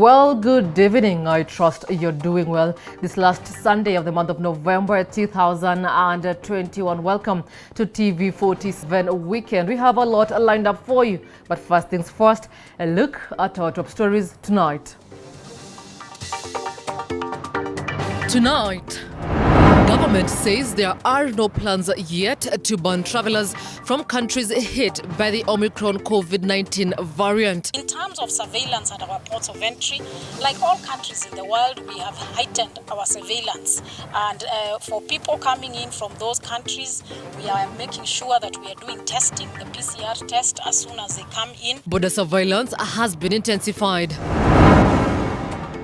Well, good evening. I trust you're doing well. This last Sunday of the month of November 2021. Welcome to TV47 Weekend. We have a lot lined up for you. But first things first, a look at our top stories tonight. Tonight, government says there are no plans yet to ban travelers from countries hit by the Omicron COVID-19 variant. In terms of surveillance at our ports of entry, like all countries in the world, we have heightened our surveillance. And for people coming in from those countries, we are making sure that we are doing testing, the PCR test, as soon as they come in. Border surveillance has been intensified.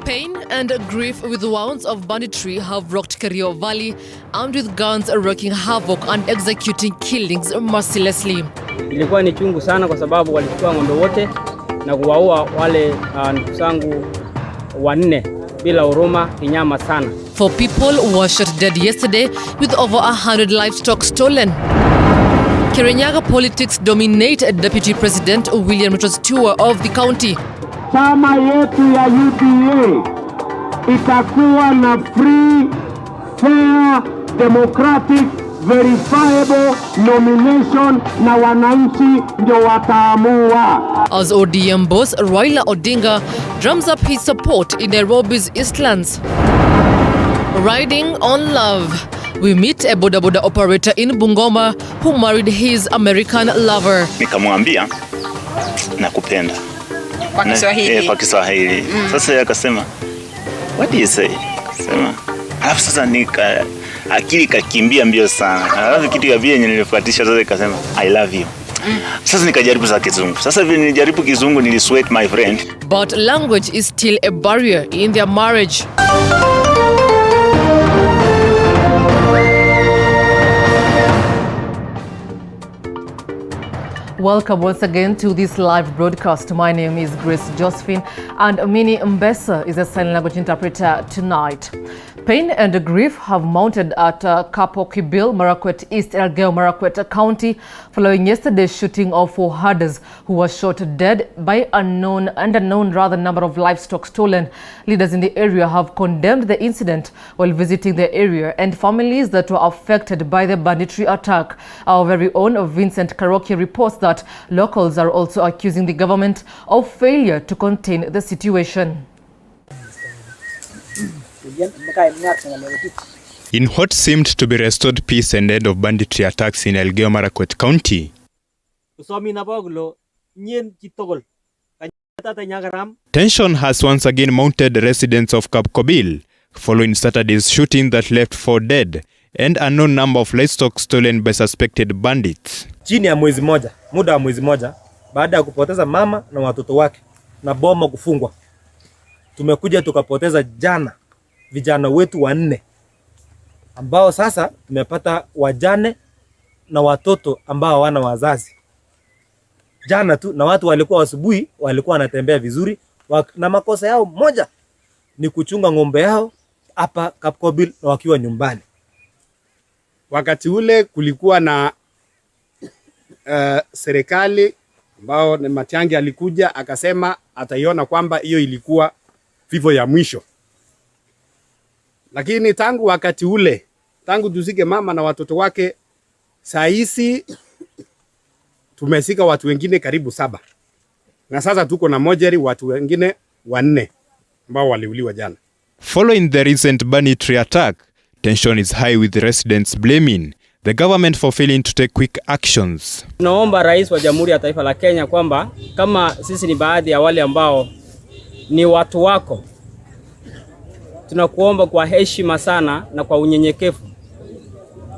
Pain and grief with wounds of banditry have rocked Kerio Valley, armed with guns wreaking havoc and executing killings mercilessly. Ilikuwa ni chungu sana kwa sababu walichukua ng'ombe wote na kuwaua wale ndugu zangu wanne bila huruma, kinyama sana. For people who were shot dead yesterday with over 100 livestock stolen. Kirinyaga politics dominate Deputy President William Ruto's tour of the county. Chama yetu ya UDA itakuwa na free, fair, democratic, verifiable nomination na wananchi ndio wataamua. As ODM boss Raila Odinga drums up his support in Nairobi's Eastlands. Riding on love, we meet a boda operator in Bungoma who married his American lover. Nikamwambia nakupenda. Kwa Kiswahili. Sasa yeye akasema, what do you say? Akasema, alafu sasa akili kakimbia mbio sana. Alafu kitu ya vile nilifuatisha sasa ikasema, I love you. Sasa nikajaribu za Kizungu. Sasa vile nilijaribu Kizungu nilisweat my friend. But language is still a barrier in their marriage. Welcome once again to this live broadcast. My name is Grace Josephine and Minnie Mbesa is a sign language interpreter tonight. Pain and grief have mounted at Kapokibil, Marakwet East, Elgeyo Marakwet County, following yesterday's shooting of 4 herders who were shot dead by unknown number of livestock stolen. Leaders in the area have condemned the incident while visiting the area and families that were affected by the banditry attack. Our very own Vincent Karoki reports that locals are also accusing the government of failure to contain the situation. In what seemed to be restored peace and end of banditry attacks in Elgeyo Marakwet County, tension has once again mounted residents of Kapkobil following Saturday's shooting that left 4 dead and a unknown number of livestock stolen by suspected bandits. Chini ya muda wa mwezi moja, baada ya kupoteza mama na watoto wake na boma kufungwa, tumekuja tukapoteza jana vijana wetu 4 ambao sasa tumepata wajane na watoto ambao hawana wazazi. Jana tu, na watu walikuwa asubuhi walikuwa wanatembea vizuri, na makosa yao moja ni kuchunga ng'ombe yao hapa Kapkobil na wakiwa nyumbani. Wakati ule kulikuwa na serikali ambao Matiang'i alikuja akasema ataiona kwamba hiyo ilikuwa vifo ya mwisho. Lakini tangu wakati ule, tangu tuzike mama na watoto wake, saisi tumesika watu wengine karibu 7. Na sasa tuko na mojeri watu wengine 4 ambao waliuliwa jana. Following the recent banditry attack, tension is high with residents blaming the government for failing to take quick actions. Naomba Rais wa Jamhuri ya Taifa la Kenya kwamba kama sisi ni baadhi ya wale ambao ni watu wako, tunakuomba kwa heshima sana na kwa unyenyekevu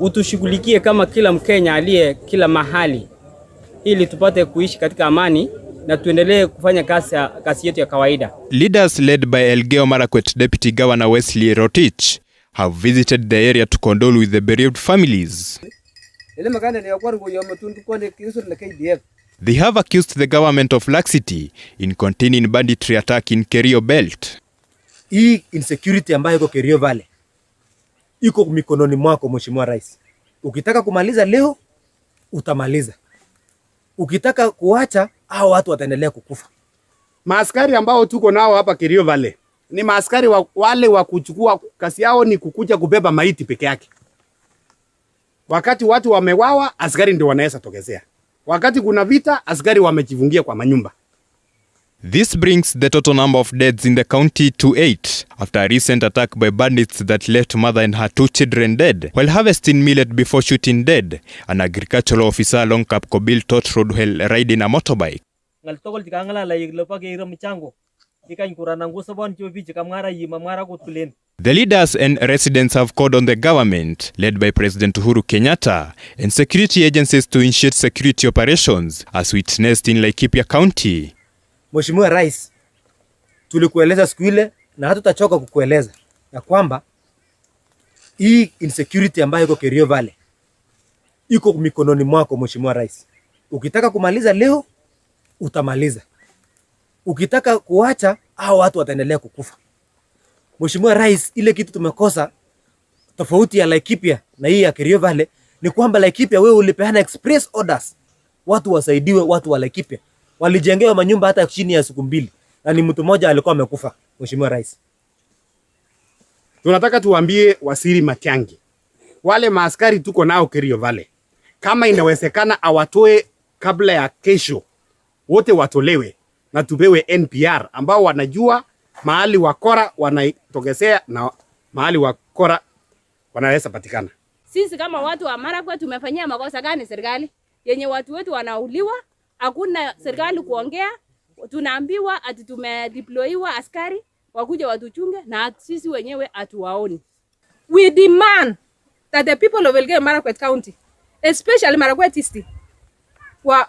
utushughulikie kama kila Mkenya aliye kila mahali, ili tupate kuishi katika amani na tuendelee kufanya kazi yetu ya kawaida. Leaders led by Elgeyo Marakwet Deputy Governor Wesley Rotich have visited the area to condole with the bereaved families. They have accused the government of laxity in containing banditry attack in Kerio Belt. Hii insecurity ambayo iko Kerio Valley iko mikononi mwako Mheshimiwa Rais. Ukitaka kumaliza leo utamaliza. Ukitaka kuacha hao watu wataendelea kukufa. Maaskari ambao tuko nao hapa Kerio Valley ni maaskari wale wa kuchukua, kazi yao ni kukuja kubeba maiti peke yake. Wakati watu wamewawa, askari ndio wanaweza tokezea. Wakati kuna vita, askari wamejifungia kwa manyumba. This brings the total number of deaths in the county to 8 after a recent attack by bandits that left mother and her 2 children dead while harvesting millet before shooting dead an agricultural officer along Kapkobil Tot Road while riding a motorbike. The leaders and residents have called on the government, led by President Uhuru Kenyatta, and security agencies to initiate security operations as witnessed in Laikipia County. Mheshimiwa Rais, tulikueleza siku ile na hatutachoka kukueleza ya kwamba hii insecurity ambayo iko Kerio Valley iko mikononi mwako Mheshimiwa Rais. Ukitaka kumaliza leo, utamaliza. Ukitaka kuacha, hao watu wataendelea kukufa. Mheshimiwa Rais, ile kitu tumekosa tofauti ya Laikipia na hii ya Kerio Valley ni kwamba Laikipia wewe ulipeana express orders. Watu wasaidiwe, watu wa Laikipia. Walijengewa manyumba hata chini ya siku 2 na ni mtu mmoja alikuwa amekufa. Mheshimiwa Rais, tunataka tuambie Waziri Matiang'i, wale maaskari tuko nao Kerio Valley, kama inawezekana awatoe kabla ya kesho, wote watolewe na tupewe NPR ambao wanajua mahali wakora wanatokezea na mahali wakora wanaweza patikana. Sisi kama watu wa Marakwet tumefanyia makosa gani serikali? Yenye watu wetu wanauliwa, hakuna serikali kuongea, tunaambiwa ati tumedeployiwa askari wakuja watuchunge na sisi wenyewe atuwaoni. We demand that the people of Elgeyo Marakwet County, especially Marakwet East,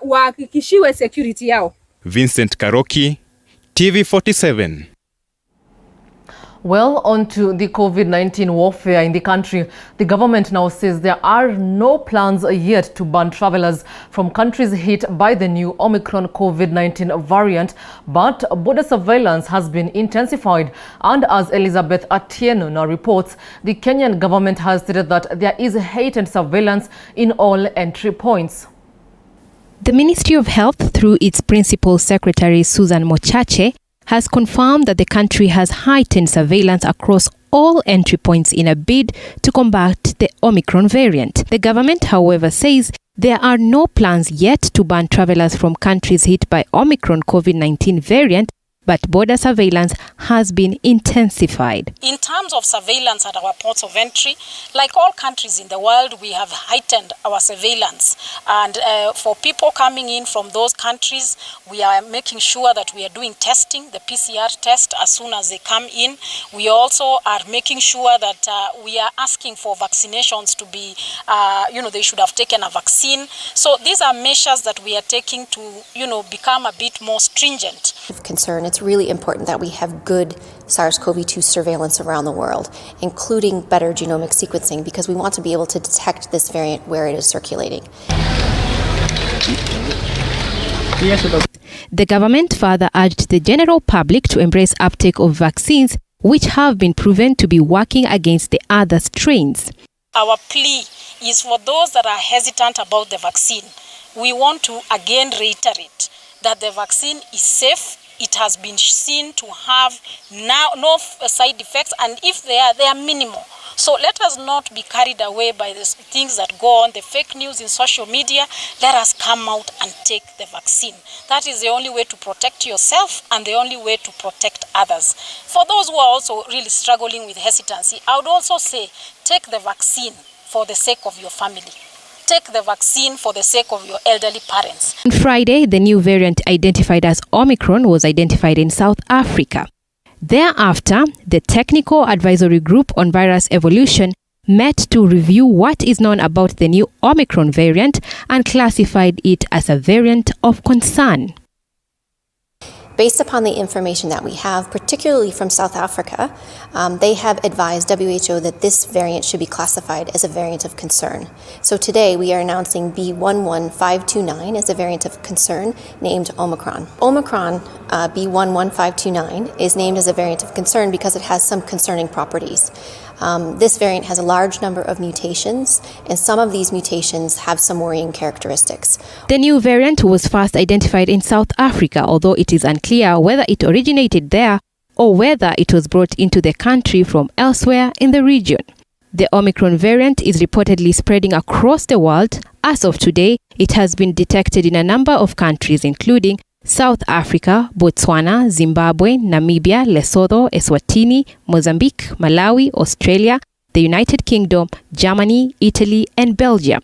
wahakikishiwe security yao. Vincent Karoki, TV47. Well, on to the COVID-19 warfare in the country. The government now says there are no plans yet to ban travelers from countries hit by the new Omicron COVID-19 variant, but border surveillance has been intensified. And as Elizabeth Atieno now reports, the Kenyan government has stated that there is heightened surveillance in all entry points. The Ministry of Health, through its Principal Secretary Susan Mochache, has confirmed that the country has heightened surveillance across all entry points in a bid to combat the Omicron variant. The government, however, says there are no plans yet to ban travelers from countries hit by Omicron COVID-19 variant, but border surveillance has been intensified. In terms of surveillance at our ports of entry, like all countries in the world, we have heightened our surveillance. And for people coming in from those countries, we are making sure that we are doing testing, the PCR test, as soon as they come in. We also are making sure that we are asking for vaccinations to be, they should have taken a vaccine. So these are measures that we are taking to, become a bit more stringent. Concern. It's really important that we have good SARS-CoV-2 surveillance around the world, including better genomic sequencing, because we want to be able to detect this variant where it is circulating. The government further urged the general public to embrace uptake of vaccines, which have been proven to be working against the other strains. Our plea is for those that are hesitant about the vaccine. We want to again reiterate that the vaccine is safe. It has been seen to have now no side effects, and if they are minimal. So let us not be carried away by the things that go on, the fake news in social media. Let us come out and take the vaccine. That is the only way to protect yourself and the only way to protect others. For those who are also really struggling with hesitancy, I would also say take the vaccine for the sake of your family. Take the vaccine for the sake of your elderly parents. On Friday, the new variant identified as Omicron was identified in South Africa. Thereafter, the Technical Advisory Group on Virus Evolution met to review what is known about the new Omicron variant and classified it as a variant of concern. Based upon the information that we have, particularly from South Africa, they have advised WHO that this variant should be classified as a variant of concern. So today we are announcing B11529 as a variant of concern named Omicron. Omicron B11529 is named as a variant of concern because it has some concerning properties. This variant has a large number of mutations, and some of these mutations have some worrying characteristics. The new variant was first identified in South Africa, although it is unclear whether it originated there or whether it was brought into the country from elsewhere in the region. The Omicron variant is reportedly spreading across the world. As of today, it has been detected in a number of countries, including South Africa, Botswana, Zimbabwe, Namibia, Lesotho, Eswatini, Mozambique, Malawi, Australia, the United Kingdom, Germany, Italy, and Belgium.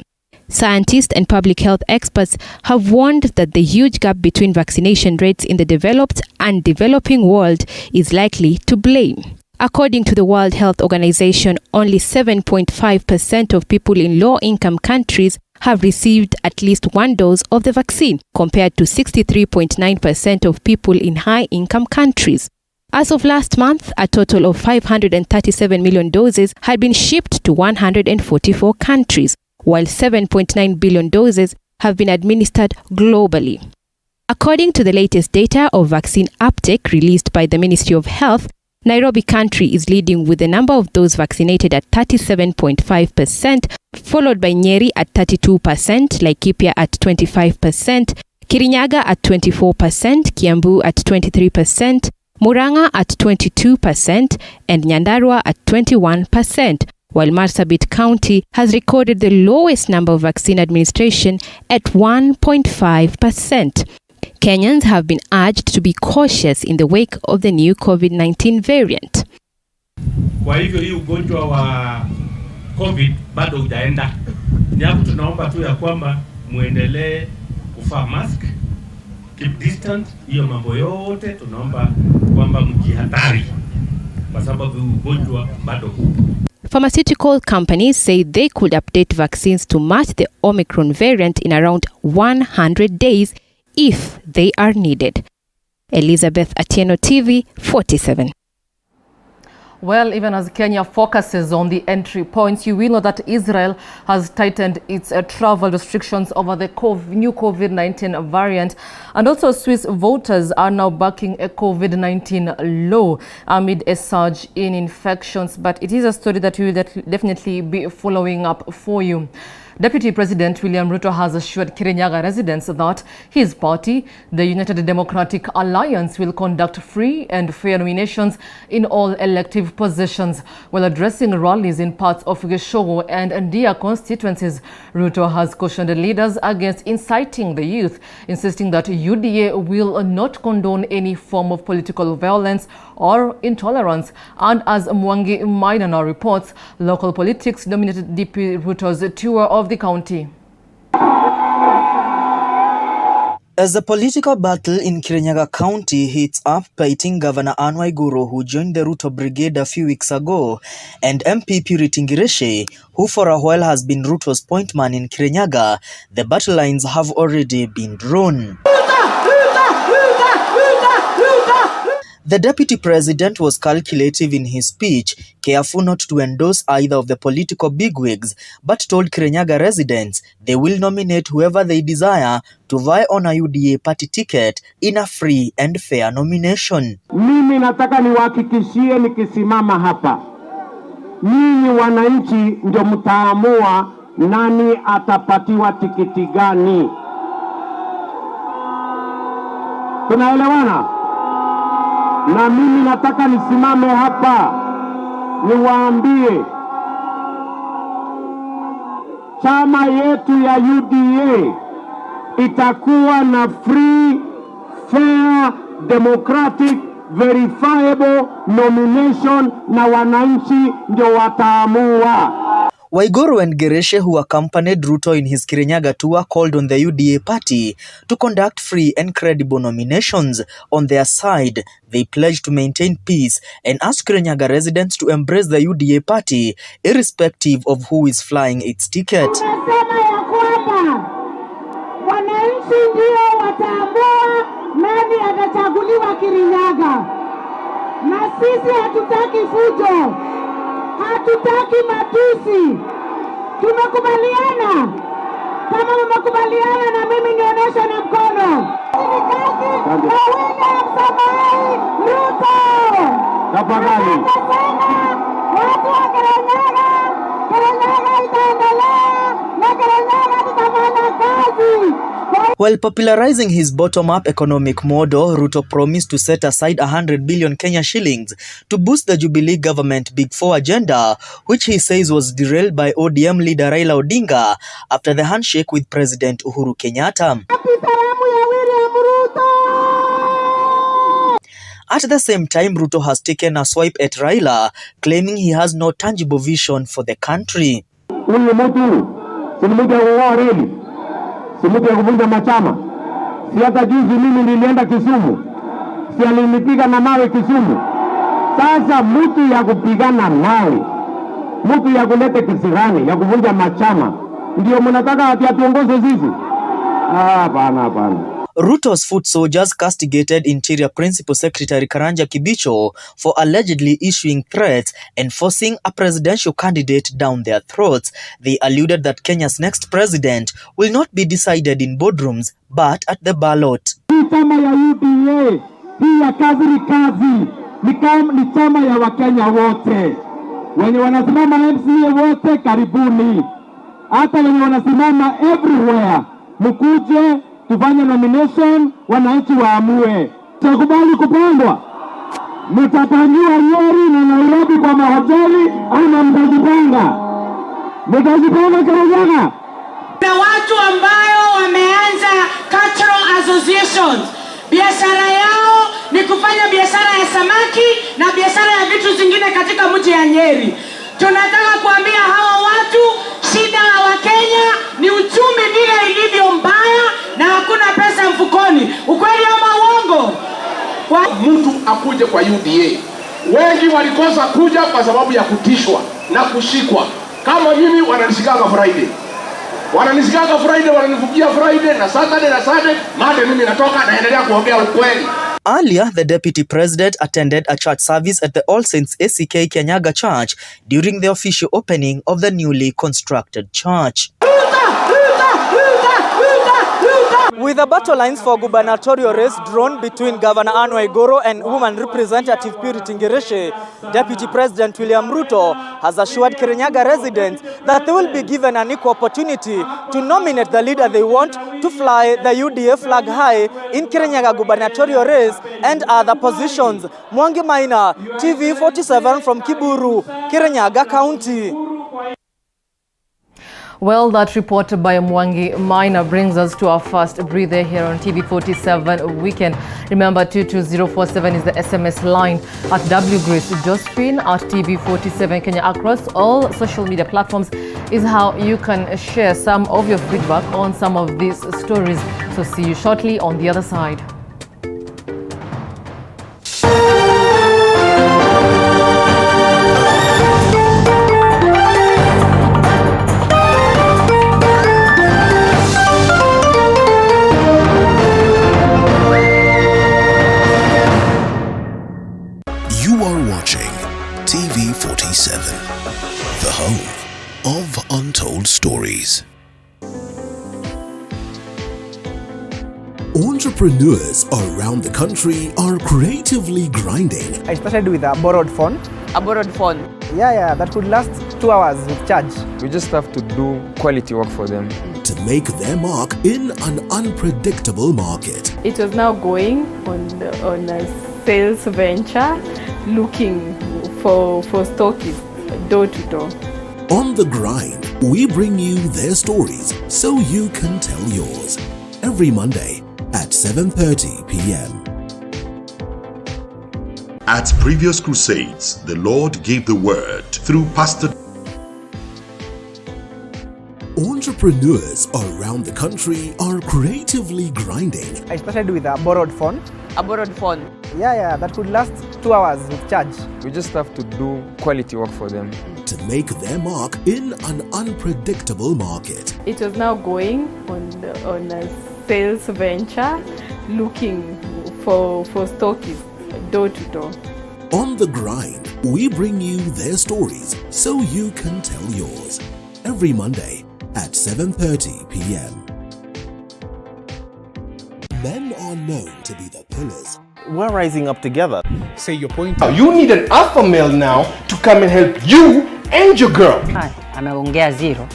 Scientists and public health experts have warned that the huge gap between vaccination rates in the developed and developing world is likely to blame. According to the World Health Organization, only 7.5% of people in low-income countries have received at least one dose of the vaccine, compared to 63.9% of people in high-income countries. As of last month, a total of 537 million doses had been shipped to 144 countries, while 7.9 billion doses have been administered globally. According to the latest data of vaccine uptake released by the Ministry of Health, Nairobi country is leading with the number of those vaccinated at 37.5%, followed by Nyeri at 32%, Laikipia at 25%, Kirinyaga at 24%, Kiambu at 23%, Murang'a at 22%, and Nyandarua at 21%, while Marsabit County has recorded the lowest number of vaccine administration at 1.5%. Kenyans have been urged to be cautious in the wake of the new COVID-19 variant. Kwa hivyo hii ugonjwa wa COVID bado hujaenda. Ni hapo tunaomba tu ya kwamba muendelee kuvaa mask, keep distance, hiyo mambo yote tunaomba kwamba mjihadhari kwa sababu ugonjwa bado upo. Pharmaceutical companies say they could update vaccines to match the Omicron variant in around 100 days if they are needed. Elizabeth Atieno, TV 47. Well, even as Kenya focuses on the entry points, you will know that Israel has tightened its travel restrictions over the new COVID-19 variant. And also Swiss voters are now backing a COVID-19 law amid a surge in infections. But it is a story that we will definitely be following up for you. Deputy President William Ruto has assured Kirinyaga residents that his party, the United Democratic Alliance, will conduct free and fair nominations in all elective positions. While addressing rallies in parts of Geshogo and Ndia constituencies, Ruto has cautioned leaders against inciting the youth, insisting that UDA will not condone any form of political violence or intolerance. And as Mwangi Maina reports, local politics dominated DP Ruto's tour of the county. As the political battle in Kirinyaga County heats up, pitting Governor Anne Waiguru, who joined the Ruto Brigade a few weeks ago, and MP Purity Ngireshe, who for a while has been Ruto's point man in Kirinyaga, the battle lines have already been drawn. The deputy president was calculative in his speech, careful not to endorse either of the political bigwigs, but told Kirinyaga residents they will nominate whoever they desire to vie on a UDA party ticket in a free and fair nomination. Mimi nataka niwahakikishie nikisimama hapa, nyinyi wananchi ndio mtaamua nani atapatiwa tikiti gani. Tunaelewana? Na mimi nataka nisimame hapa niwaambie chama yetu ya UDA itakuwa na free, fair, democratic, verifiable nomination na wananchi ndio wataamua. Waiguru and Ngireshe, who accompanied Ruto in his Kirinyaga tour, called on the UDA party to conduct free and credible nominations. On their side, they pledged to maintain peace and asked Kirinyaga residents to embrace the UDA party, irrespective of who is flying its ticket. Tunasema ya kwamba wananchi ndio wataamua nani atachaguliwa Kirinyaga, na sisi hatutaki fujo, hatutaki matusi. Tumekubaliana. Kama mmekubaliana na mimi nionyeshe na mkono. Ruto. Tafadhali. Watu wa Kirinyaga, Kirinyaga itaendelea na Kirinyaga tutafanya kazi. While popularizing his bottom-up economic model, Ruto promised to set aside 100 billion Kenya shillings to boost the Jubilee government Big Four agenda, which he says was derailed by ODM leader Raila Odinga after the handshake with President Uhuru Kenyatta. At the same time, Ruto has taken a swipe at Raila, claiming he has no tangible vision for the country. Huyu mtu si mtu ya kuoa reli, si mtu ya kuvunja machama. Si hata juzi mimi nilienda Kisumu, si alinipiga na mawe Kisumu. Sasa mtu ya kupigana nawe, mtu ya kuleta kisirani, ya kuvunja machama, ndio mnataka atuongoze sisi? Hapana, hapana. Ruto's foot soldiers castigated Interior Principal Secretary Karanja Kibicho for allegedly issuing threats and forcing a presidential candidate down their throats. They alluded that Kenya's next president will not be decided in boardrooms but at the ballot. Chama ya UDA, hii ya kazi ni kazi, ni chama ya Wakenya wote. Wenye wanasimama MCA wote karibuni. Hata wenye wanasimama everywhere, mkuje tufanye nomination, wananchi waamue. Mtakubali kupandwa? Mtapangiwa Nyeri na Nairobi kwa mahoteli ama mtajipanga? Mtajipanga Kirinyaga? Na watu ambayo wameanza cultural associations, biashara yao ni kufanya biashara ya samaki na biashara ya vitu zingine katika mji ya Nyeri. Tunataka kuambia hawa watu shida ya Wakenya ni uchumi vile ilivyo mbaya na hakuna pesa mfukoni. Ukweli ama uongo? Mtu akuje kwa UDA. Wengi walikosa kuja kwa sababu ya kutishwa na kushikwa. Kama mimi wananishikaga Friday. Wananishikaga Friday, wananifukia Friday na Saturday na Sunday. Monday mimi natoka naendelea kuongea ukweli. Earlier, the deputy president attended a church service at the All Saints ACK Kenyaga Church during the official opening of the newly constructed church. With the battle lines for gubernatorial race drawn between Governor Anne Waiguru and Woman Representative Purity Ngereshe, Deputy President William Ruto has assured Kirinyaga residents that they will be given an equal opportunity to nominate the leader they want to fly the UDA flag high in Kirinyaga gubernatorial race and other positions. Mwangi Maina, TV47 from Kiburu, Kirinyaga County. Well, that report by Mwangi Maina brings us to our first breather here on TV47 Weekend. Remember, 22047 is the SMS line. At WGraceJosephine at TV47 Kenya across all social media platforms is how you can share some of your feedback on some of these stories. So see you shortly on the other side. TV47, the home of untold stories. Entrepreneurs around the country are creatively grinding. I started with a borrowed phone. A borrowed phone? Yeah, that could last 2 hours with charge. We just have to do quality work for them. To make their mark in an unpredictable market. It was now going on a sales venture, looking for stockists door to door. On the grind, we bring you their stories so you can tell yours. Every Monday at 7:30 p.m. At previous crusades, the Lord gave the word through Pastor. Entrepreneurs around the country are creatively grinding. I started with a borrowed phone. A borrowed phone? Yeah, that could last 2 hours with charge. We just have to do quality work for them. To make their mark in an unpredictable market. It was now going on a sales venture, looking for stockists door to door. On the grind, we bring you their stories so you can tell yours. Every Monday at 7:30 p.m. Men are known to be the pillars we're rising up together. Say your point. You need an alpha male now to come and help you and your girl. Ameongea zero.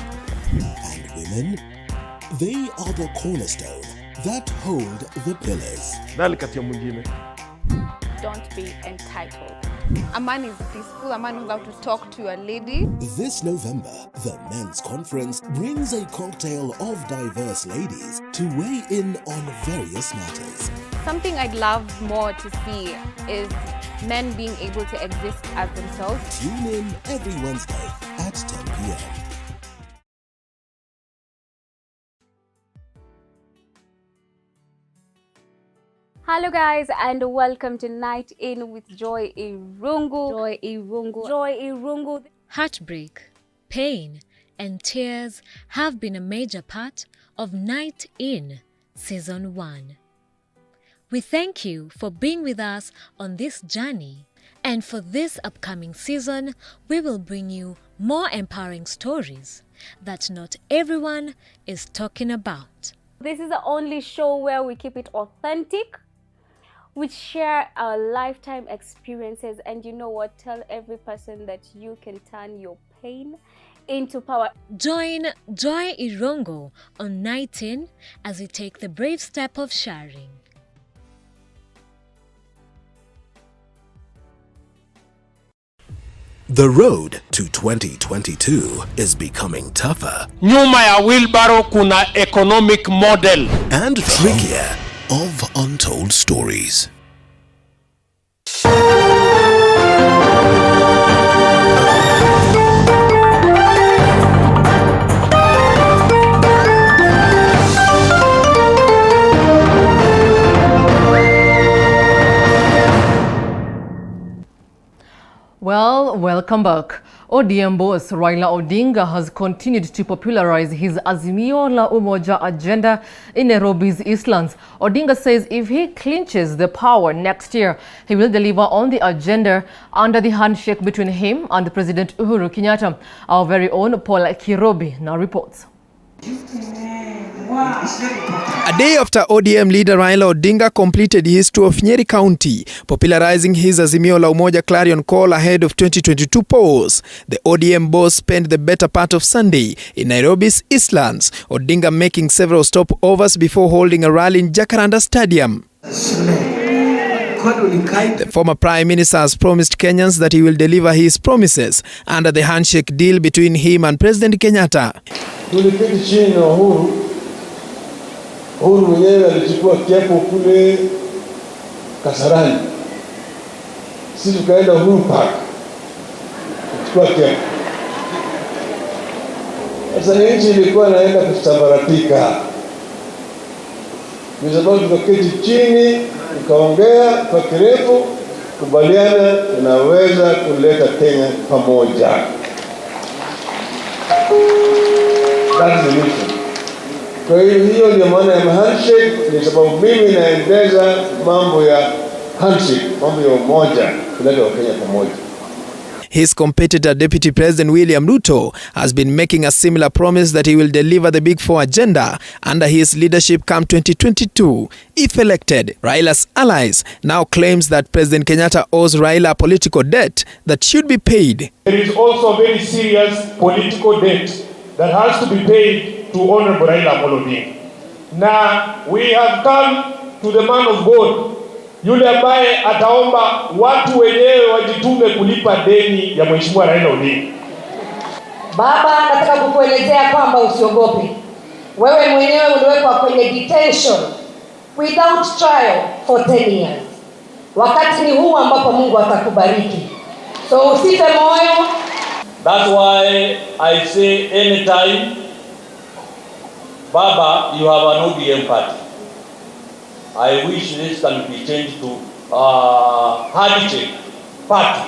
And women, they are the cornerstone that hold the pillars. Don't be entitled. A man is peaceful, a man knows how to talk to a lady. This November, the Men's Conference brings a cocktail of diverse ladies to weigh in on various matters. Something I'd love more to see is men being able to exist as themselves. Tune in every Wednesday at 10 p.m. Hello guys, and welcome to Night In with Joy Irungu. Joy Irungu. Joy Irungu. Heartbreak, pain, and tears have been a major part of Night In Season 1. We thank you for being with us on this journey, and for this upcoming season, we will bring you more empowering stories that not everyone is talking about. This is the only show where we keep it authentic. We share our lifetime experiences, and you know what? Tell every person that you can turn your pain into power. Join Joy Irungu on Night In as we take the brave step of sharing. The road to 2022 is becoming tougher. Nyuma ya wheelbarrow kuna economic model. And trickier of untold stories. Well, welcome back. ODM boss Raila Odinga has continued to popularize his Azimio la Umoja agenda in Nairobi's Eastlands. Odinga says if he clinches the power next year, he will deliver on the agenda under the handshake between him and President Uhuru Kenyatta. Our very own Paul Kirobi now reports. A day after ODM leader Raila Odinga completed his tour of Nyeri County, popularizing his Azimio la Umoja clarion call ahead of 2022 polls, the ODM boss spent the better part of Sunday in Nairobi's Eastlands, Odinga making several stopovers before holding a rally in Jacaranda Stadium. The former Prime Minister has promised Kenyans that he will deliver his promises under the handshake deal between him and President Kenyatta. Tuliketi chini na Uhuru mwenyewe alichukua kiapo kule Kasarani. Sisi tukaenda Uhuru Park kuchukua kiapo. Sasa nchi ilikuwa inaenda kusambaratika. Kwa sababu tukaketi chini, tukaongea kwa kirefu, kubaliana tunaweza kuleta Kenya pamoja. That's the mission. Kwa hiyo ndio maana ya handshake, ni sababu mimi naendeza mambo ya handshake, mambo ya umoja, kuleta Wakenya pamoja. His competitor Deputy President William Ruto has been making a similar promise that he will deliver the Big Four agenda under his leadership come 2022. If elected, Raila's allies now claims that President Kenyatta owes Raila a political debt that should be paid. There is also a very serious political debt that has to be paid to Honorable Raila Odinga. Now, we have come to the man of God, yule ambaye ataomba watu wenyewe wajitume kulipa deni ya Mheshimiwa Raila Odinga. Baba, nataka kukuelezea kwamba usiogope. Wewe mwenyewe uliwekwa kwenye detention without trial for 10 years. Wakati ni huu ambapo Mungu atakubariki. So usife moyo. That's why I say anytime, Baba, you have an ODM party. I wish this can be changed to handshake party.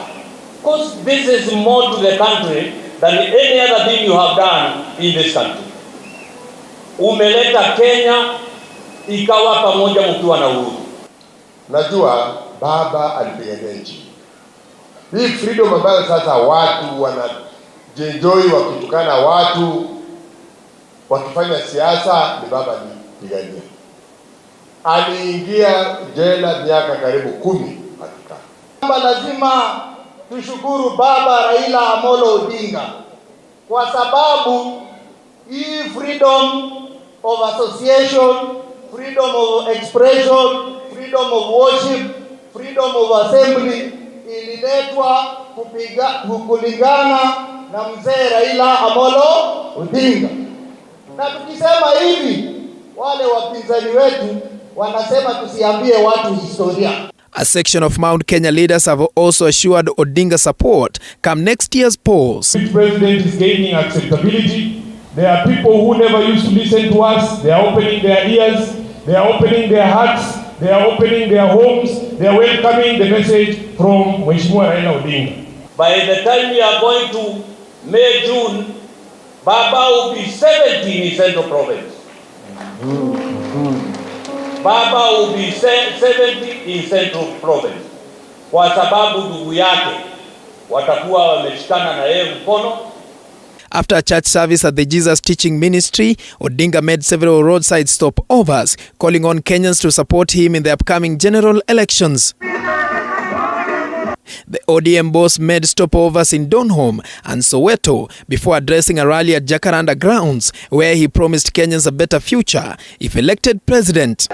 Because this is more to the country than any other thing you have done in this country. Umeleta Kenya ikawa pamoja mkiwa na uhuru. Najua baba alipigania nchi. Hii freedom ambayo sasa watu wanajenjoy wakitukana watu wakifanya siasa ni baba alipigania. aliingia jela miaka karibu 10 hakika. Kama lazima tushukuru Baba Raila Amolo Odinga kwa sababu hii freedom of association, freedom of expression, freedom of worship, freedom of assembly ililetwa kulingana na mzee Raila Amolo Odinga. Na tukisema hivi, wale wapinzani wetu wanasema tusiambie watu historia. A section of Mount Kenya leaders have also assured Odinga support come next year's polls. The president is gaining acceptability. There are people who never used to listen to us. They are opening their ears. They are opening their hearts. They are opening their homes. They are welcoming the message from Mheshimiwa Raila Odinga. By the time we are going to May, June, Baba will be 70 in Central Province. Baba will be 70 in Central Province. Kwa sababu ndugu yake watakuwa wameshikana na yeye mkono. After a church service at the Jesus Teaching Ministry, Odinga made several roadside stopovers, calling on Kenyans to support him in the upcoming general elections. The ODM boss made stopovers in Donholm and Soweto before addressing a rally at Jacaranda grounds, where he promised Kenyans a better future if elected president.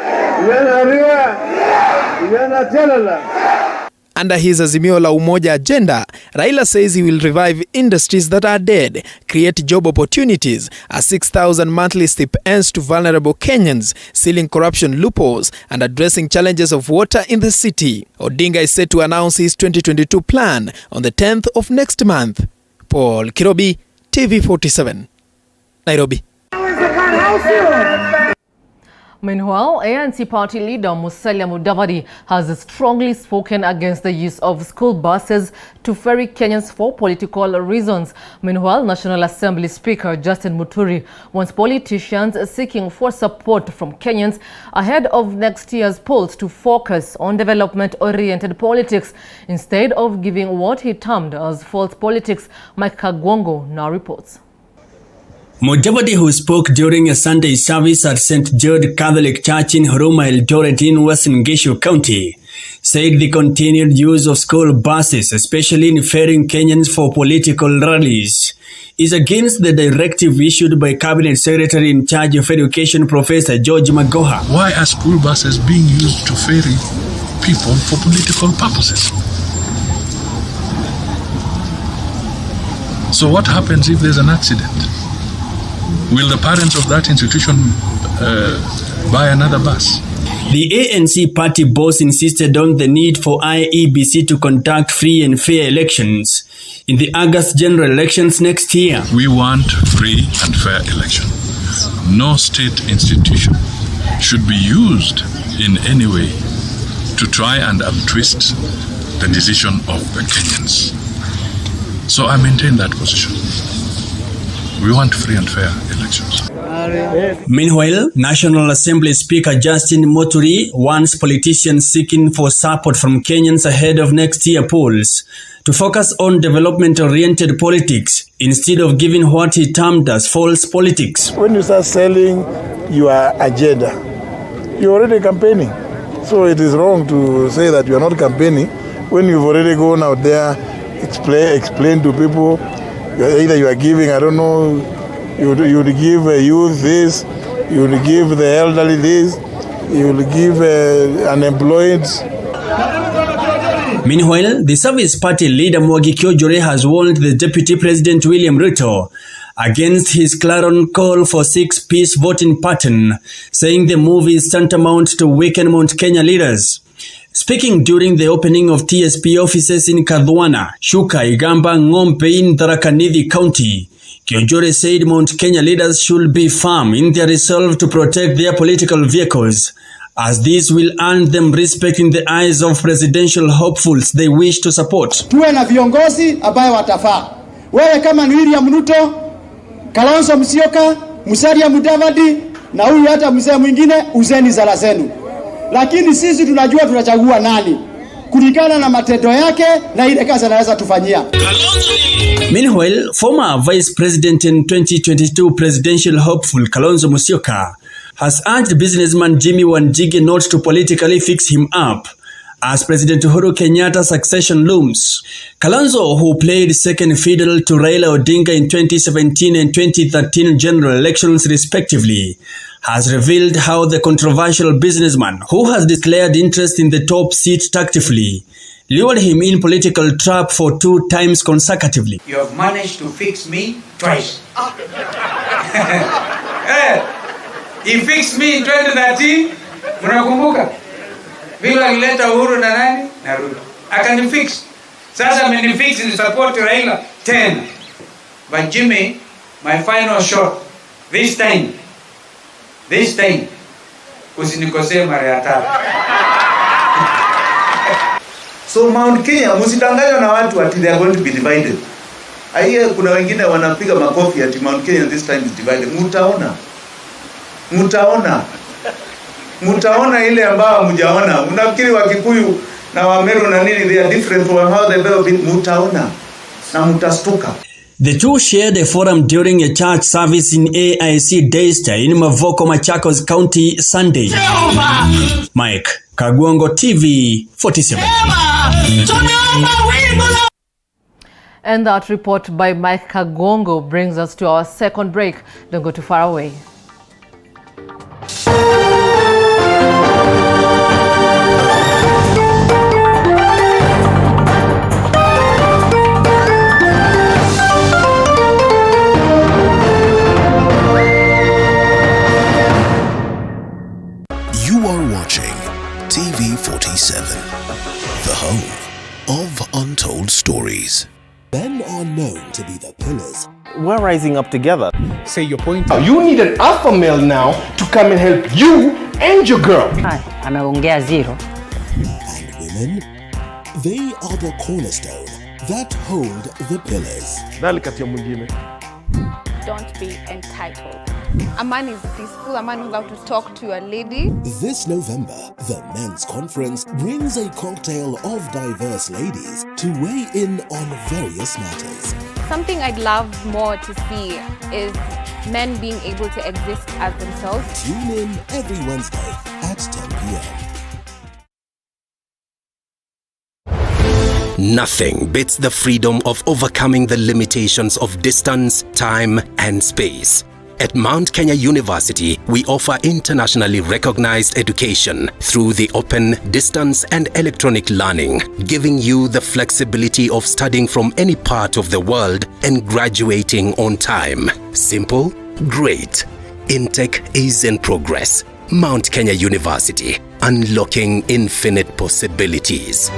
Under his Azimio la Umoja agenda, Raila says he will revive industries that are dead, create job opportunities, a 6,000 monthly stipends to vulnerable Kenyans, sealing corruption loopholes, and addressing challenges of water in the city. Odinga is set to announce his 2022 plan on the 10th of next month. Paul Kirobi, TV47, Nairobi. Meanwhile, ANC party leader Musalia Mudavadi has strongly spoken against the use of school buses to ferry Kenyans for political reasons. Meanwhile, National Assembly Speaker Justin Muturi wants politicians seeking for support from Kenyans ahead of next year's polls to focus on development-oriented politics instead of giving what he termed as false politics. Mike Kagwongo now reports. Mudavadi, who spoke during a Sunday service at St. Jude Catholic Church in Huruma, Eldoret in Western Gishu County, said the continued use of school buses, especially in ferrying Kenyans for political rallies, is against the directive issued by Cabinet Secretary in charge of Education, Professor George Magoha. Why are school buses being used to ferry people for political purposes? So what happens if there's an accident? Will the parents of that institution buy another bus? The ANC party boss insisted on the need for IEBC to conduct free and fair elections in the August general elections next year. We want free and fair election. No state institution should be used in any way to try and untwist the decision of the Kenyans. So I maintain that position. We want free and fair elections. Meanwhile, National Assembly Speaker Justin Muturi wants politicians seeking for support from Kenyans ahead of next year polls to focus on development-oriented politics instead of giving what he termed as false politics. When you start selling your agenda, you're already campaigning. So it is wrong to say that you are not campaigning when you've already gone out there, explain to people. Either you are giving, I don't know, you would give youth this, you would give the elderly this, you would give unemployed. Meanwhile, the Service Party leader Mwangi Kiojore has warned the Deputy President William Ruto against his clarion call for 6-piece voting pattern, saying the move is tantamount to weaken Mount Kenya leaders. Speaking during the opening of TSP offices in Kadhwana, Shuka, Igamba, Ng'ombe in Tharaka Nithi County, Kiojore said Mount Kenya leaders should be firm in their resolve to protect their political vehicles, as this will earn them respect in the eyes of presidential hopefuls they wish to support. Tuwe na viongozi ambayo watafaa. Wewe kama ni William Ruto, Kalonzo Musyoka, Musalia Mudavadi na huyu hata mzee mwingine, uzeni zala zenu. Lakini sisi tunajua tunachagua nani kulingana na matendo yake na ile kazi anaweza tufanyia. Meanwhile, former Vice President and 2022 presidential hopeful Kalonzo Musyoka has urged businessman Jimmy Wanjigi not to politically fix him up as President Uhuru Kenyatta's succession looms. Kalonzo, who played second fiddle to Raila Odinga in 2017 and 2013 general elections respectively, has revealed how the controversial businessman, who has declared interest in the top seat tactfully, lured him in political trap for 2 times consecutively. You have managed to fix me twice. He fixed me in 2013. Mnakumbuka? Vile alileta Uhuru na nani? Na Ruto. Akanifix. Sasa amenifix in support Raila 10. But Jimmy, my final shot. This time. Usinikosee mara ya tatu. So Mount Kenya, msidanganywe na watu ati they are going to be divided. Aiye, kuna wengine wanapiga makofi ati Mount Kenya this time is divided. Mutaona ile ambao mjaona. Unafikiri Wakikuyu na Wameru na nini, they are different from how they have been. Mutaona na mutastuka. The two shared a forum during a church service in AIC Daystar in Mavoko, Machakos County Sunday. Mike Kagwongo, TV 47. And that report by Mike Kagwongo brings us to our second break. Don't go too far away. You are watching TV 47, the home of untold stories. Men are known to be the pillars. We're rising up together. Say your point. You need an alpha male now to come and help you and your girl. Ameongea zero. And women, they are the cornerstone that hold the pillars. Don't be entitled. A man is peaceful, a man who's allowed to talk to a lady. This November, the Men's Conference brings a cocktail of diverse ladies to weigh in on various matters. Something I'd love more to see is men being able to exist as themselves. Tune in every Wednesday at 10 p.m. Nothing beats the freedom of overcoming the limitations of distance, time, and space. At Mount Kenya University, we offer internationally recognized education through the open, distance, and electronic learning, giving you the flexibility of studying from any part of the world and graduating on time. Simple? Great. Intake is in progress. Mount Kenya University, unlocking infinite possibilities.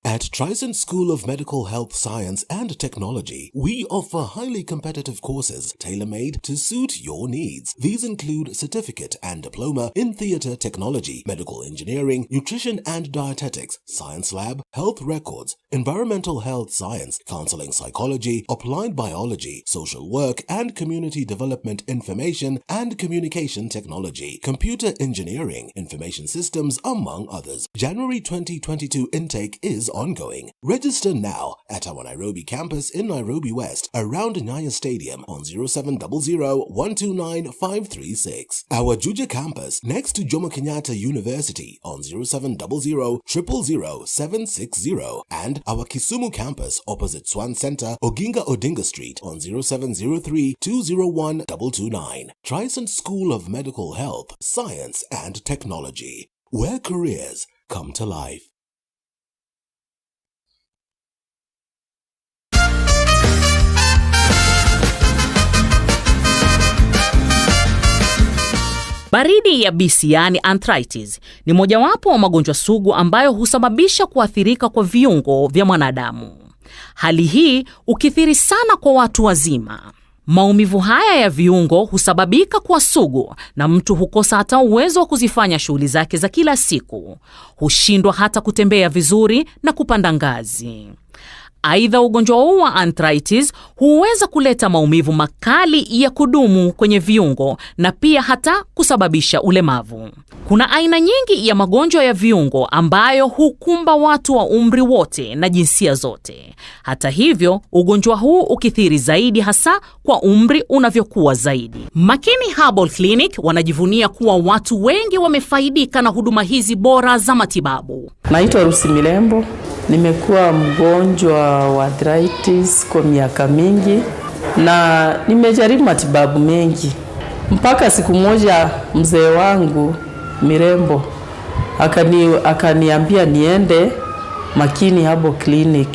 At Trisent School of Medical Health Science and Technology, we offer highly competitive courses tailor-made to suit your needs. These include certificate and diploma in theatre technology, medical engineering, nutrition and dietetics, science lab, health records, environmental health science, counseling psychology, applied biology, social work and community development information and communication technology, computer engineering, information systems, among others. January 2022 intake is ongoing. Register now at our Nairobi campus in Nairobi West around Nyayo Stadium on 0700-129-536. Our Juja campus next to Jomo Kenyatta University on 0700-000-760 and our Kisumu campus opposite Swan Center, Oginga Odinga Street on 0703-201-229. Trisent School of Medical Health, Science and Technology, where careers come to life. Baridi yabisi, yani arthritis, ni mojawapo wa magonjwa sugu ambayo husababisha kuathirika kwa viungo vya mwanadamu. Hali hii ukithiri sana kwa watu wazima. Maumivu haya ya viungo husababika kwa sugu na mtu hukosa hata uwezo wa kuzifanya shughuli zake za kila siku. Hushindwa hata kutembea vizuri na kupanda ngazi. Aidha, ugonjwa huu wa arthritis huweza kuleta maumivu makali ya kudumu kwenye viungo na pia hata kusababisha ulemavu. Kuna aina nyingi ya magonjwa ya viungo ambayo hukumba watu wa umri wote na jinsia zote. Hata hivyo, ugonjwa huu ukithiri zaidi hasa kwa umri unavyokuwa zaidi. Makini Herbal Clinic wanajivunia kuwa watu wengi wamefaidika na huduma hizi bora za matibabu. Naitwa Rusi Milembo. Nimekuwa mgonjwa wa arthritis kwa miaka mingi na nimejaribu matibabu mengi. Mpaka siku moja mzee wangu Mirembo akaniambia niende Makini Herbal Clinic.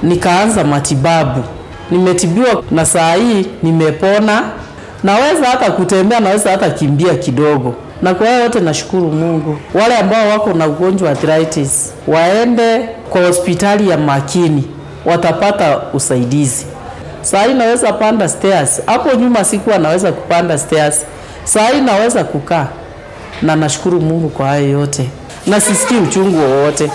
Nikaanza matibabu. Nimetibiwa na saa hii nimepona. Naweza hata kutembea, naweza hata kimbia kidogo. Na kwa hiyo yote nashukuru Mungu. Wale ambao wako na ugonjwa wa arthritis waende kwa hospitali ya Makini, watapata usaidizi. Saa hii naweza panda stairs. Hapo nyuma sikuwa naweza kupanda stairs. Saa hii naweza kukaa. Na nashukuru Mungu kwa hayo yote. Na sisikii uchungu wowote.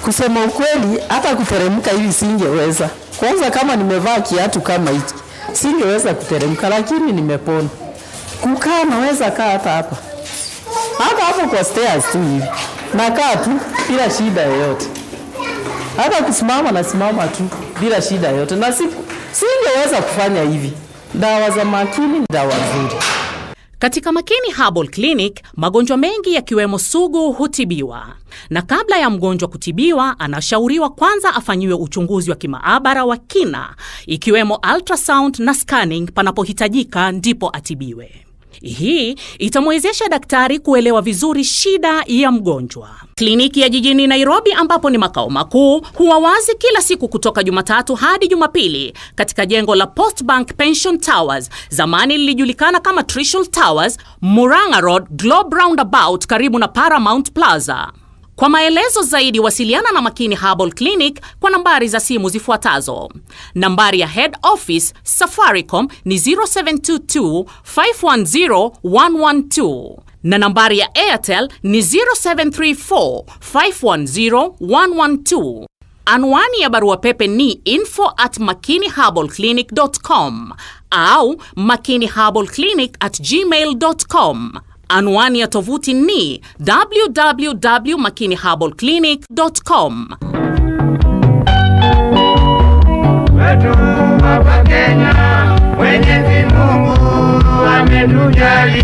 Kusema ukweli, hata kuteremka hivi singeweza. Kwanza kama nimevaa kiatu kama hiki, singeweza kuteremka, lakini nimepona. Kukaa naweza kaa hata hapa. Hata hapo kwa stairs tu hivi. Nakaa tu bila shida yoyote. Hata kusimama nasimama tu bila shida yoyote. Na singeweza kufanya hivi. Dawa za Makini, dawa nzuri. Katika Makini Herbal Clinic, magonjwa mengi yakiwemo sugu hutibiwa. Na kabla ya mgonjwa kutibiwa, anashauriwa kwanza afanyiwe uchunguzi wa kimaabara wa kina, ikiwemo ultrasound na scanning panapohitajika ndipo atibiwe. Hii itamwezesha daktari kuelewa vizuri shida ya mgonjwa. Kliniki ya jijini Nairobi ambapo ni makao makuu huwa wazi kila siku kutoka Jumatatu hadi Jumapili katika jengo la Post Bank Pension Towers, zamani lilijulikana kama Trishul Towers, Murang'a Road, Globe Roundabout karibu na Paramount Plaza. Kwa maelezo zaidi wasiliana na Makini Herbal Clinic kwa nambari za simu zifuatazo. Nambari ya Head Office Safaricom ni 0722 510 112 na nambari ya Airtel ni 0734 510 112. Anwani ya barua pepe ni info@makiniherbalclinic.com au makiniherbalclinic@gmail.com. Anwani ya tovuti ni www.makiniherbalclinic.com. Wetu hapa Kenya, Mwenyezi Mungu ametujali.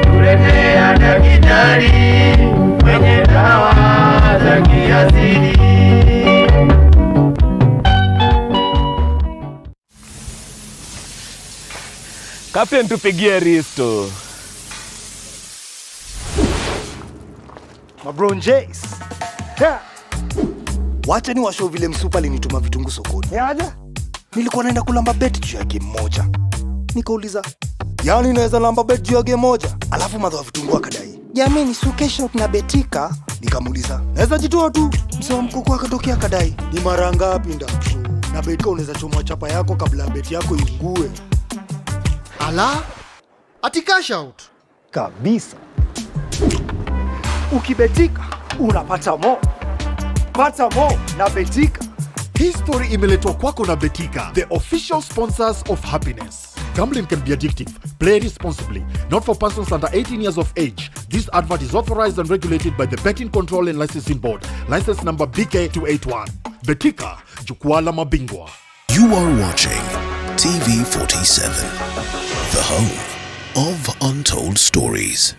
Tuletea daktari mwenye dawa za kiasili. Kapten tupigie risto. Mabron Jace. Yeah. Wacha ni washow vile msupa alinituma vitungu sokoni. Yaja? Nilikuwa naenda kulamba bet juu ya game moja. Nikauliza, yani naweza lamba bet juu ya game moja? Alafu madhawa vitungu akadai, jamani su kesho na betika. Nikamuuliza, naweza jitoa tu? Msewa mkoko akatokea akadai, ni mara ngapi ndacho? Na betika unaweza choma chapa yako kabla bet yako iungue. Ala, ati cash out kabisa. Ukibetika unapata mo. Pata mo na Betika. History imeletwa kwako na Betika, the official sponsors of happiness. Gambling can be addictive. Play responsibly. Not for persons under 18 years of age. This advert is authorized and regulated by the Betting Control and Licensing Board. License number BK281. Betika, jukwaa la mabingwa. You are watching TV47, the home of untold stories.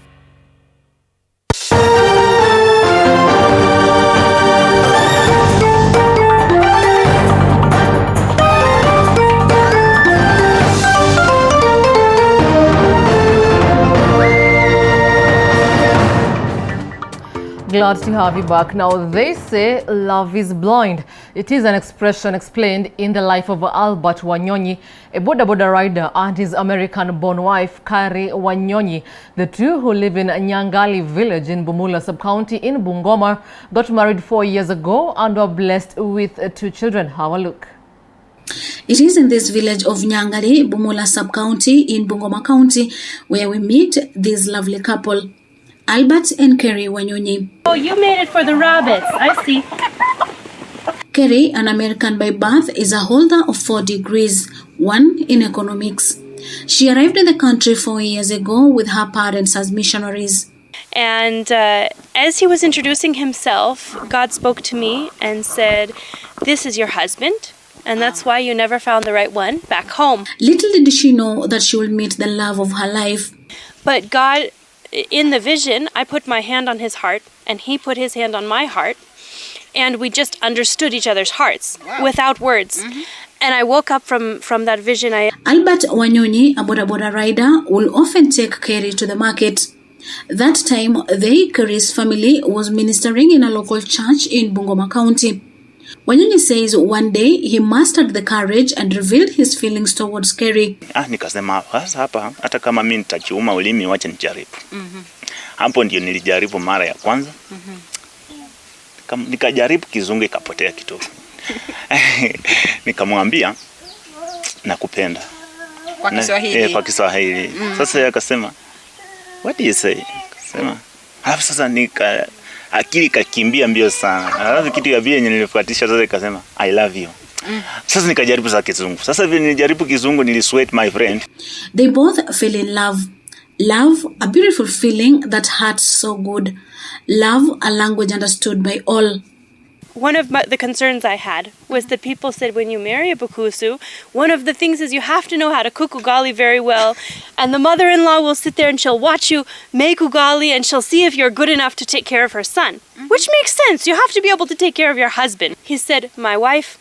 Glad to have you back. Now, they say love is blind. It is an expression explained in the life of Albert Wanyonyi, a boda rider, and his American-born wife, Kari Wanyonyi. The two, who live in Nyangali village in Bumula sub-county in Bungoma, got married 4 years ago and were blessed with 2 children. Have a look. It is in this village of Nyangali, Bumula sub-county in Bungoma County, where we meet this lovely couple, Albert and Kari Wanyonyi. Oh, you made it for the rabbits. I see. Kerry, an American by birth, is a holder of 4 degrees, 1 in economics. She arrived in the country 4 years ago with her parents as missionaries. And as he was introducing himself, God spoke to me and said, "This is your husband, and that's why you never found the right one back home." Little did she know that she would meet the love of her life. But God, in the vision, I put my hand on his heart, and he put his hand on my heart, and we just understood each other's hearts without words. And I woke up from that vision. Albert Wanyonyi, a boda boda rider, will often take Kerry to the market. That time, Kerry's family was ministering in a local church in Bungoma County. Wanyonyi says one day he mastered the courage and revealed his feelings towards Kerry. Nikasema hapa hata kama mimi nitachiuma ulimi wacha nijaribu. Hapo ndio nilijaribu mara ya kwanza. Nikajaribu kizungu ikapotea kidogo. Nikamwambia nakupenda. Kwa Kiswahili. Kwa Kiswahili. Sasa yeye akasema, "What do you say?" Akasema, alafu sasa akili kakimbia mbio sana. Alafu kitu ya vile nilifuatisha sasa ikasema, "I love you." Sasa nikajaribu za kizungu. Sasa vile nilijaribu kizungu nilisweat my friend. They both fell in love. Love, a beautiful feeling that hurts so good. Love, a language understood by all. One of the concerns I had was that people said when you marry a Bukusu, one of the things is you have to know how to cook ugali very well, and the mother-in-law will sit there and she'll watch you make ugali and she'll see if you're good enough to take care of her son. Which makes sense. You have to be able to take care of your husband. He said, "My wife,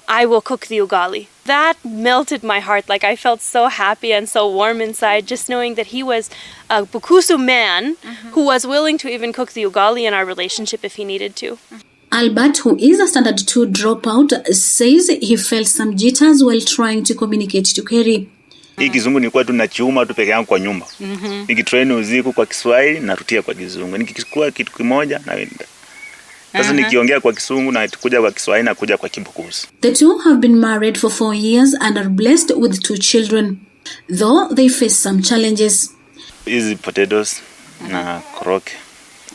I will cook the ugali." That melted my heart. Like, I felt so happy and so warm inside just knowing that he was a Bukusu man who was willing to even cook the ugali in our relationship if he needed to. Albert, who is a standard 2 dropout, says he felt some jitters while trying to communicate to Kerry. Hii kizungu nilikuwa tu nachiuma tu peke yangu kwa nyumba. Nikitrain usiku kwa Kiswahili narutia kwa kizungu. Nikikua kitu kimoja naenda. Sasa nikiongea kwa Kisungu na kuja kwa Kiswahili na kuja kwa Kibukusu. The two have been married for 4 years and are blessed with 2 children, though they face some challenges. Hizi potatoes na koroke.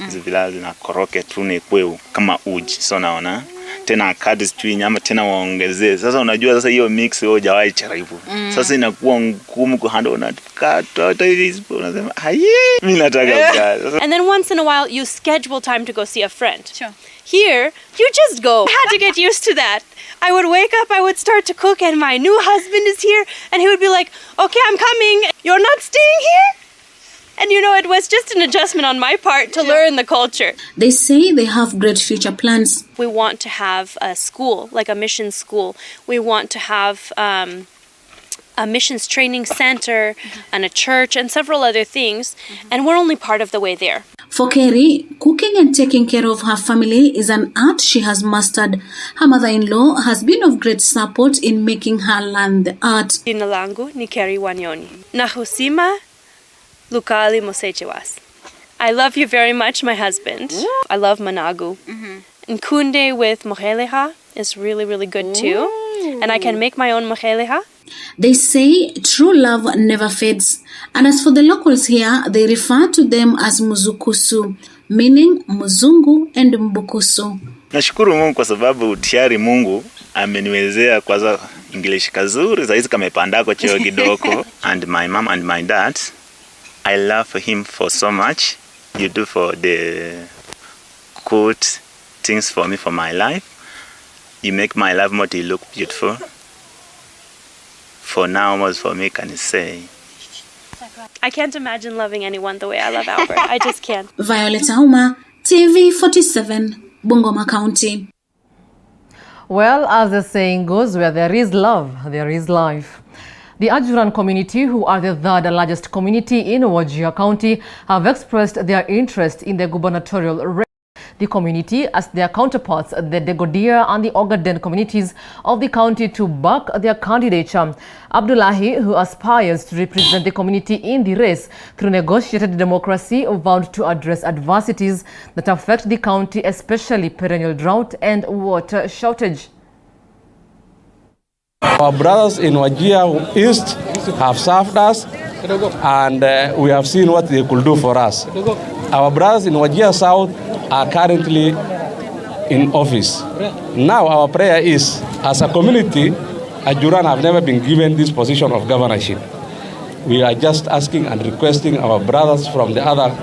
Hizi viazi na koroke tu ni kweu kama uji. So naona tena kadi sijui nyama tena waongezee. Sasa unajua sasa hiyo mix wewe hujawahi jaribu. Sasa inakuwa ngumu kuhandle na kata hizi unasema mimi nataka ugali. And then once in a while you schedule time to go see a friend. Sure. Here you just go. I had to get used to that. I would wake up, I would start to cook, and my new husband is here, and he would be like, "Okay, I'm coming. You're not staying here?" And you know, it was just an adjustment on my part to learn the culture. They say they have great future plans. We want to have a school, like a missions school. We want to have a missions training center and a church and several other things. And we're only part of the way there. For Kerry, cooking and taking care of her family is an art she has mastered. Her mother-in-law has been of great support in making her learn the art. Jina langu ni Kerry Wanyonyi. Nahusima Lukali Mosechewas. I love you very much, my husband. I love Managu. Nkunde with moheleha is really, really good too. And I can make my own moheleha. They say true love never fades. And as for the locals here, they refer to them as Muzukusu, meaning Muzungu and Mbukusu. Nashukuru Mungu kwa sababu tayari Mungu ameniwezea kwanza English kazuri, saizi kamepanda kwa cheo kidogo. And my mom and my dad, I love him for so much. You do for the good things for me for my life. You make my life more to look beautiful. For now, most for me, can you say? I can't imagine loving anyone the way I love Albert. I just can't. Violet Auma, TV 47, Bungoma County. Well, as the saying goes, where there is love, there is life. The Ajuran community, who are the third largest community in Wajir County, have expressed their interest in the gubernatorial race. The community asked their counterparts, the Degodia and the Ogaden communities of the county, to back their candidature. Abdullahi, who aspires to represent the community in the race through negotiated democracy, vowed to address adversities that affect the county, especially perennial drought and water shortage. Our brothers in Wajir East have served us, and we have seen what they could do for us. Our brothers in Wajir South are currently in office. Now our prayer is, as a community, Ajuran have never been given this position of governorship. We are just asking and requesting our brothers from the other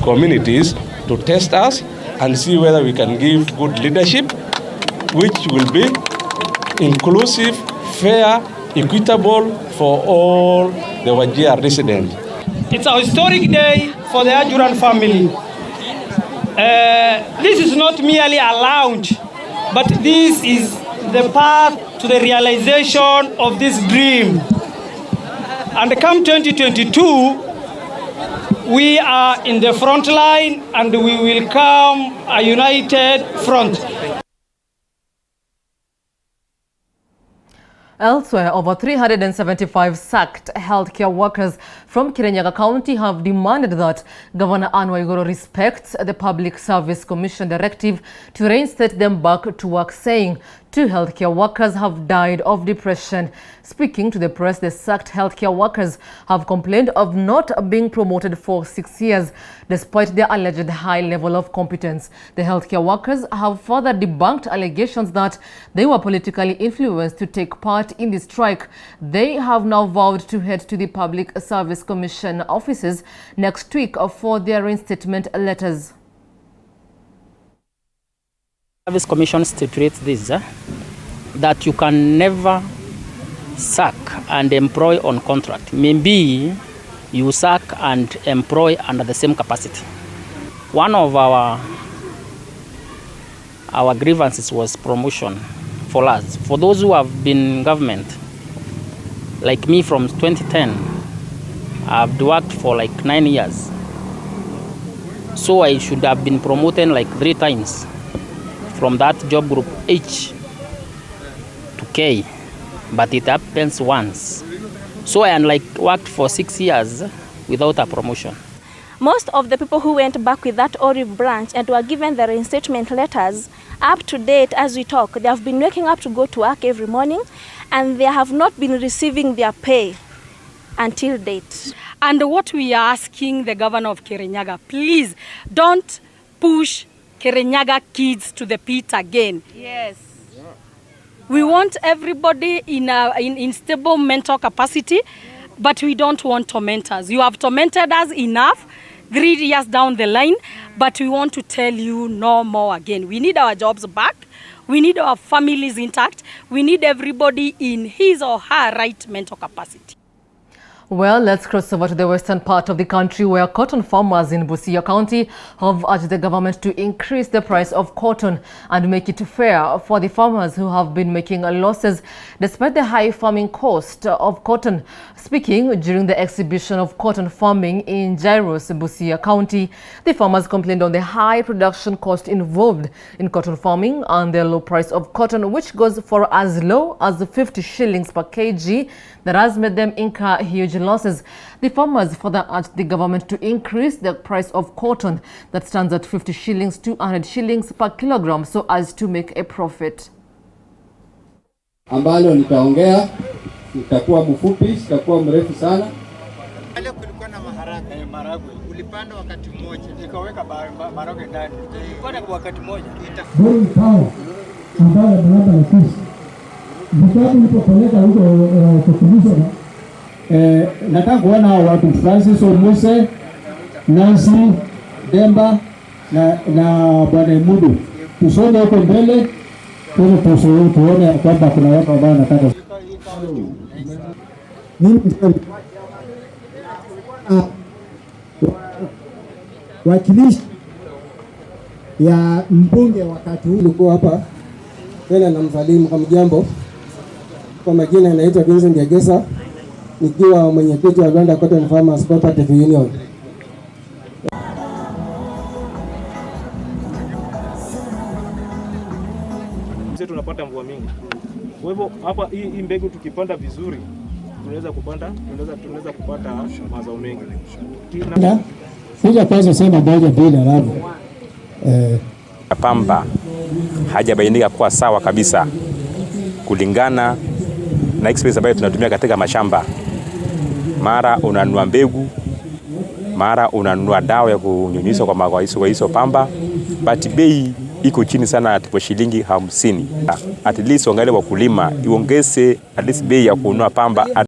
communities to test us and see whether we can give good leadership, which will be inclusive, fair, equitable for all the Wajir residents. It's a historic day for the Ajuran family. This is not merely a lounge, but this is the path to the realization of this dream. And come 2022, we are in the front line and we will come a united front. Elsewhere, over 375 sacked healthcare workers from Kirinyaga County have demanded that Governor Anne Waiguru respects the Public Service Commission directive to reinstate them back to work, saying 2 healthcare workers have died of depression. Speaking to the press, the sacked healthcare workers have complained of not being promoted for 6 years, despite their alleged high level of competence. The healthcare workers have further debunked allegations that they were politically influenced to take part in the strike. They have now vowed to head to the Public Service Commission offices next week for their reinstatement letters. Service Commission stipulates this, that you can never sack and employ on contract. Maybe you sack and employ under the same capacity. One of our grievances was promotion for us. For those who have been in government, like me from 2010, I've worked for like 9 years. So I should have been promoted like 3 times. From that job group H to K, but it happens once. So I worked for 6 years without a promotion. Most of the people who went back with that olive branch and were given the reinstatement letters, up to date as we talk, they have been waking up to go to work every morning and they have not been receiving their pay until date. And what we are asking the governor of Kirinyaga, please don't push Kirinyaga kids to the pit again. Yes. We want everybody in stable mental capacity, but we don't want tormentors. You have tormented us enough 3 years down the line, but we want to tell you no more again. We need our jobs back. We need our families intact. We need everybody in his or her right mental capacity. Well, let's cross over to the western part of the country where cotton farmers in Busia County have urged the government to increase the price of cotton and make it fair for the farmers who have been making losses despite the high farming cost of cotton. Speaking during the exhibition of cotton farming in Jairos, Busia County, the farmers complained on the high production cost involved in cotton farming and the low price of cotton, which goes for as low as 50 shillings per kg, that has made them incur huge losses. The farmers further urged the government to increase the price of cotton that stands at 50 shillings to 100 shillings per kilogram so as to make a profit. Ambalo nitaongea, nitakuwa mfupi, sitakuwa mrefu sana. Leo kulikuwa na maharagwe. Ulipanda wakati mmoja, nikaweka maharagwe ndani. Ulipanda kwa wakati mmoja. Bei sawa ambayo tunapata na sisi. Mtaani nilipopeleka huko kukulisha nataka kuona watu Francis Omuse, Nancy Demba na Bwana Mudu. Tusome huko mbele ili tuone kwamba kuna watu ambao wanataka. Mimi wakilishi ya mbunge wakati huu nilikuwa hapa tena na msalimu kwa mjambo. Kwa majina naitwa Vincent Yagesa, nikiwa mwenyekiti wa Rwanda Cotton Farmers Cooperative Union. Sisi tunapata mvua mingi. Kwa hivyo hapa hii mbegu tukipanda vizuri tunaweza kupata mazao mengi. Kuja kwanza sema moja bila alafu pamba hajabainika kuwa sawa kabisa kulingana na experience ambayo tunatumia katika mashamba. Mara unanunua mbegu, mara unanunua dawa ya kunyunyizwa kwa hizo pamba, but bei iko chini sana kwa shilingi 50. At least wangalie wakulima iongeze at least bei ya kununua pamba.